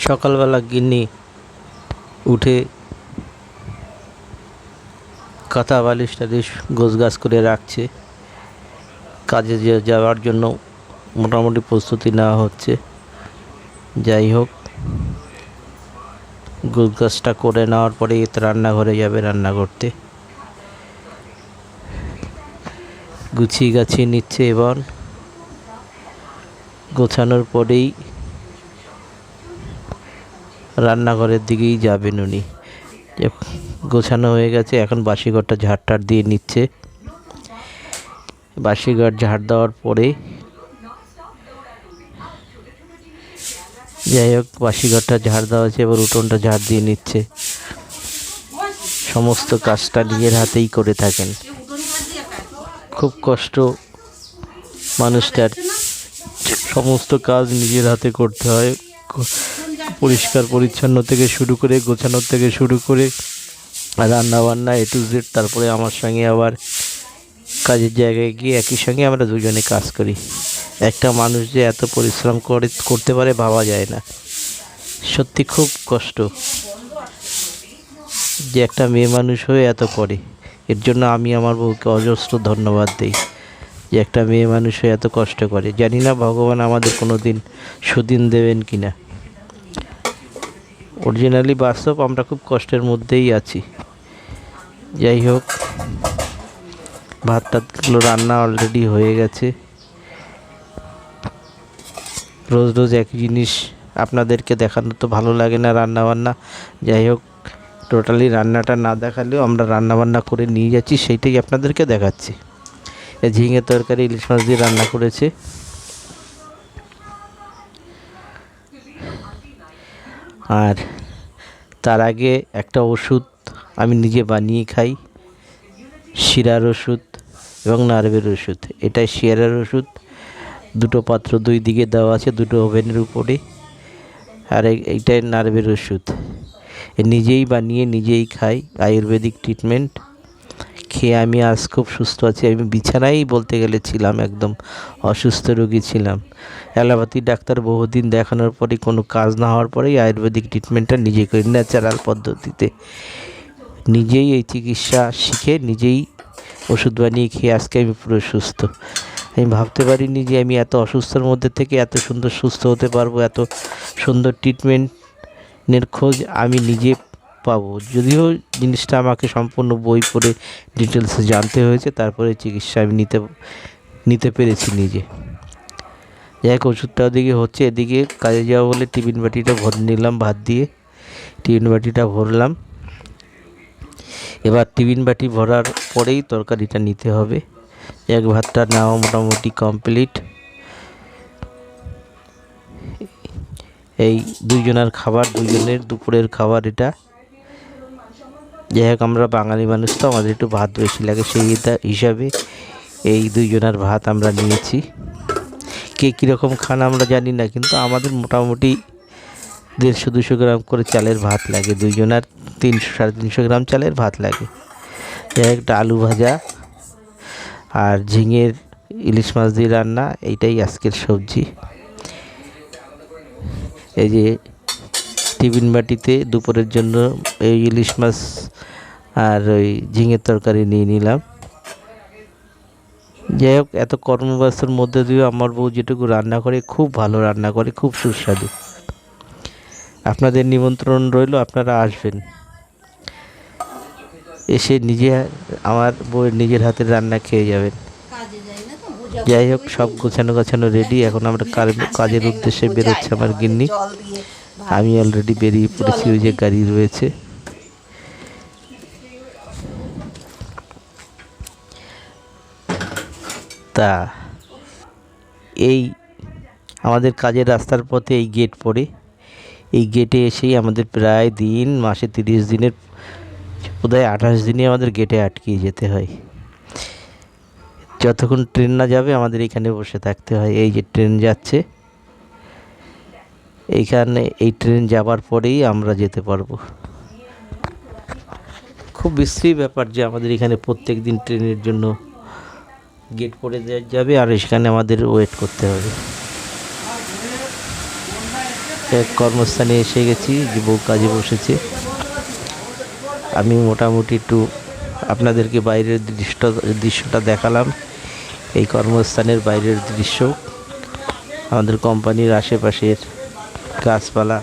সকালবেলা গিন্নি উঠে কাঁথা বালিশ টালিশ গোছগাছ করে রাখছে। কাজে যাওয়ার জন্য মোটামুটি প্রস্তুতি নেওয়া হচ্ছে। যাই হোক, গোছগাছটা করে নেওয়ার পরে এতে রান্নাঘরে যাবে রান্না করতে। গুছিয়ে গাছিয়ে নিচ্ছে এবং গোছানোর পরেই রান্নাঘরের দিকেই যাবেন উনি। গোছানো হয়ে গেছে, এখন বাসিঘরটা ঝাড় দিয়ে নিচ্ছে। বাসিঘর ঝাড় দেওয়ার পরে যাই হোক, বাসিঘরটা ঝাড় দেওয়া হয়েছে, এবার উঠোনটা ঝাড় দিয়ে নিচ্ছে। সমস্ত কাজটা নিজের হাতেই করে থাকেন। খুব কষ্ট মানুষটার, সমস্ত কাজ নিজের হাতে করতে হয়। পরিষ্কার পরিচ্ছন্ন থেকে শুরু করে, গোছানোর থেকে শুরু করে, রান্না বান্না A to Z। তারপরে আমার সঙ্গে আবার কাজের জায়গায় গিয়ে একই সঙ্গে আমরা দুজনে কাজ করি। একটা মানুষ যে এত পরিশ্রম করতে পারে ভাবা যায় না। সত্যি খুব কষ্ট যে একটা মেয়ে মানুষ হয়ে এত করে। এর জন্য আমি আমার বউকে অজস্র ধন্যবাদ দিই যে একটা মেয়ে মানুষ হয়ে এত কষ্ট করে। জানি না ভগবান আমাদের কোনো দিন সুদিন দেবেন কি না। অরিজিনালি বাস্তব, আমরা খুব কষ্টের মধ্যেই আছি। যাই হোক, ভাত টাতগুলো রান্না অলরেডি হয়ে গেছে। রোজ রোজ একই জিনিস আপনাদেরকে দেখানো তো ভালো লাগে না, রান্না বান্না। যাই হোক, টোটালি রান্নাটা না দেখালেও আমরা রান্না বান্না করে নিয়ে যাচ্ছি, সেইটাই আপনাদেরকে দেখাচ্ছি। ঝিঙে তরকারি ইলিশ মাছ দিয়ে রান্না করেছে। আর তার আগে একটা ওষুধ আমি নিজে বানিয়ে খাই, শিরার ওষুধ এবং নার্ভের ওষুধ। এটাই শিরার ওষুধ, দুটো পাত্র দুই দিকে দেওয়া আছে, দুটো ওভেনের উপরে। আর এইটাই নার্ভের ওষুধ। নিজেই বানিয়ে নিজেই খাই, আয়ুর্বেদিক ট্রিটমেন্ট খেয়ে আমি আজ খুব সুস্থ আছি। আমি বিছানায় বলতে গেলে ছিলাম, একদম অসুস্থ রোগী ছিলাম। অ্যালোপ্যাথি ডাক্তার বহুদিন দেখানোর পরে কোনো কাজ না হওয়ার পরেই আয়ুর্বেদিক ট্রিটমেন্টটা নিজে করি, ন্যাচারাল পদ্ধতিতে। নিজেই এই চিকিৎসা শিখে নিজেই ওষুধ বানিয়ে খেয়ে আজকে আমি পুরো সুস্থ। আমি ভাবতে পারিনি যে আমি এত অসুস্থর মধ্যে থেকে এত সুন্দর সুস্থ হতে পারবো। এত সুন্দর ট্রিটমেন্টের খোঁজ আমি নিজে পাবো। যদিও জিনিসটা আমাকে সম্পূর্ণ বই পড়ে ডিটেলসে জানতে হয়েছে, তারপরে চিকিৎসা আমি নিতে পেরেছি নিজে। যাই হোক, ওষুধটা ওদিকে হচ্ছে, এদিকে কাজে যাওয়া বলে টিফিন বাটিটা ভরে নিলাম ভাত দিয়ে। টিফিন বাটিটা ভরলাম। এবার টিফিন বাটি ভরার পরেই তরকারিটা নিতে হবে। এক ভাতটা নেওয়া মোটামুটি কমপ্লিট। এই দুইজনের খাবার, দুইজনের দুপুরের খাবার এটা। যাই হোক, আমরা বাঙালি মানুষ তো, আমাদের একটু ভাত বেশি লাগে, সেই হিসাবে এই দুইজনের ভাত আমরা নিয়েছি। কে কীরকম খান আমরা জানি না, কিন্তু আমাদের মোটামুটি 150-200 গ্রাম করে চালের ভাত লাগে। দুইজনের 300-350 গ্রাম চালের ভাত লাগে। যাই হোক, একটা আলু ভাজা আর ঝিঙের ইলিশ মাছ দিয়ে রান্না, এইটাই আজকের সবজি। এই যে টিফিন বাটিতে দুপুরের জন্য এই ইলিশ মাছ আর ওই ঝিঙের তরকারি নিয়ে নিলাম। যাই হোক, এত কর্মব্যস্তর মধ্যে দিয়েও আমার বউ যেটুকু রান্না করে খুব ভালো রান্না করে, খুব সুস্বাদু। আপনাদের নিমন্ত্রণ রইল, আপনারা আসবেন, এসে আমার বউয়ের নিজের হাতের রান্না খেয়ে যাবেন। যাই হোক, সব গোছানো রেডি। এখন আমরা কাজের উদ্দেশ্যে বেরোচ্ছে আমার গিন্নি। আমি অলরেডি বেরিয়ে পড়েছি, ওই যে গাড়ি রয়েছে। তা এই আমাদের কাজের রাস্তার পথে এই গেট পড়ে। এই গেটে এসেই আমাদের প্রায় মাসে 30 দিনের বোধহয় 28 দিনই আমাদের গেটে আটকিয়ে যেতে হয়। যতক্ষণ ট্রেন না যাবে আমাদের এখানে বসে থাকতে হয়। এই যে ট্রেন যাচ্ছে, এইখানে এই ট্রেন যাবার পরেই আমরা যেতে পারবো। খুব বিশ্রী ব্যাপার যে আমাদের এখানে প্রত্যেক দিন ট্রেনের জন্য গেট পড়ে যাবে আর সেখানে আমাদের ওয়েট করতে হবে। এক কর্মস্থানে এসে গেছি, যে বউ কাজে বসেছে। আমি মোটামুটি একটু আপনাদেরকে বাইরের দৃশ্যটা দেখালাম। এই কর্মস্থানের বাইরের দৃশ্য, আমাদের কোম্পানির আশেপাশের গাছপালা